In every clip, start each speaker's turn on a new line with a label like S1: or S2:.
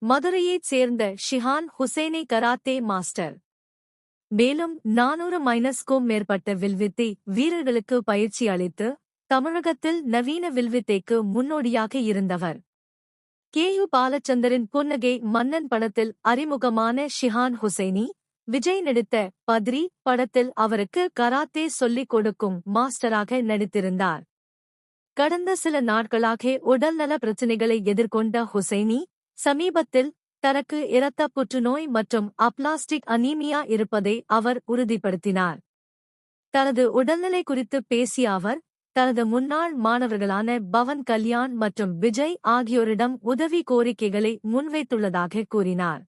S1: மதுரையைச் சேர்ந்த Shihan Husaini karate master. மேலும் 400க்கும் மேற்பட்ட வில்வித்தை வீரர்களுக்கு பயிற்சி அளித்து தமிழகத்தில் நவீன வில்வித்தைக்கு முன்னோடியாக இருந்தவர். கே.யு. பாலச்சந்தரின் புன்னகை மன்னன் படத்தில் அறிமுகமான ஷிஹான் ஹுசைனி, விஜய் நடித்த பத்ரி படத்தில் அவருக்கு கராத்தே சொல்லிக் கொடுக்கும் மாஸ்டராக நடித்திருந்தார். கடந்த சில நாட்களாக உடல்நல பிரச்சினைகளை எதிர்கொண்ட ஹுசைனி, சமீபத்தில் தனக்கு இரத்த புற்றுநோய் மற்றும் அப்லாஸ்டிக் அனீமியா இருப்பதை அவர் உறுதிப்படுத்தினார். தனது உடல்நிலை குறித்து பேசிய அவர், தனது முன்னாள் மாணவர்களான பவன் கல்யாண் மற்றும் விஜய் ஆகியோரிடம் உதவி கோரிக்கைகளை முன்வைத்துள்ளதாக கூறினார்.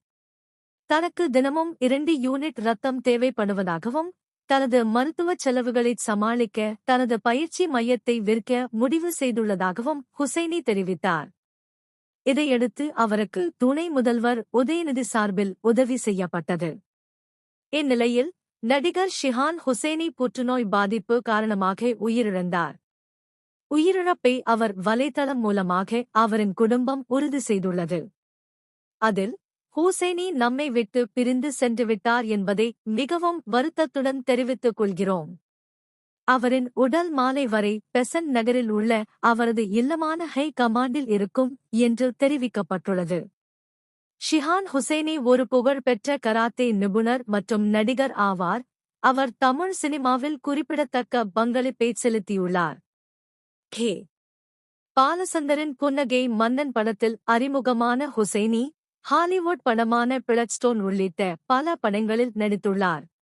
S1: தனக்கு தினமும் 2 யூனிட் ரத்தம் தேவைப்படுவதாகவும், தனது மருத்துவச் செலவுகளைச் சமாளிக்க தனது பயிற்சி மையத்தை விற்க முடிவு செய்துள்ளதாகவும் ஹுசைனி தெரிவித்தார். இதையடுத்து அவருக்கு துணை முதல்வர் உதயநிதி சார்பில் உதவி செய்யப்பட்டது. இந்நிலையில் நடிகர் ஷிஹான் ஹுசைனி புற்றுநோய் பாதிப்பு காரணமாக உயிரிழந்தார். உயிரிழப்பை அவர் வலைதளம் மூலமாக அவரின் குடும்பம் உறுதி செய்துள்ளது. அதில், ஹுசைனி நம்மை விட்டு பிரிந்து சென்றுவிட்டார் என்பதை மிகவும் வருத்தத்துடன் தெரிவித்துக் கொள்கிறோம். அவரின் உடல் மாலை வரை பெசன்ட் நகரில் உள்ள அவரது இல்லமான ஹை கமாண்டில் இருக்கும் என்று தெரிவிக்கப்பட்டுள்ளது. ஷிஹான் ஹுசைனி ஒரு புகழ்பெற்ற கராத்தே நிபுணர் மற்றும் நடிகர் ஆவார். அவர் தமிழ் சினிமாவில் குறிப்பிடத்தக்க பங்களிப்பைச் செலுத்தியுள்ளார். கே. பாலச்சந்தரின் புன்னகை மன்னன் படத்தில் அறிமுகமான ஹுசைனி, ஹாலிவுட் படமான பிளட்ஸ்டோன் உள்ளிட்ட பல படங்களில் நடித்துள்ளார்.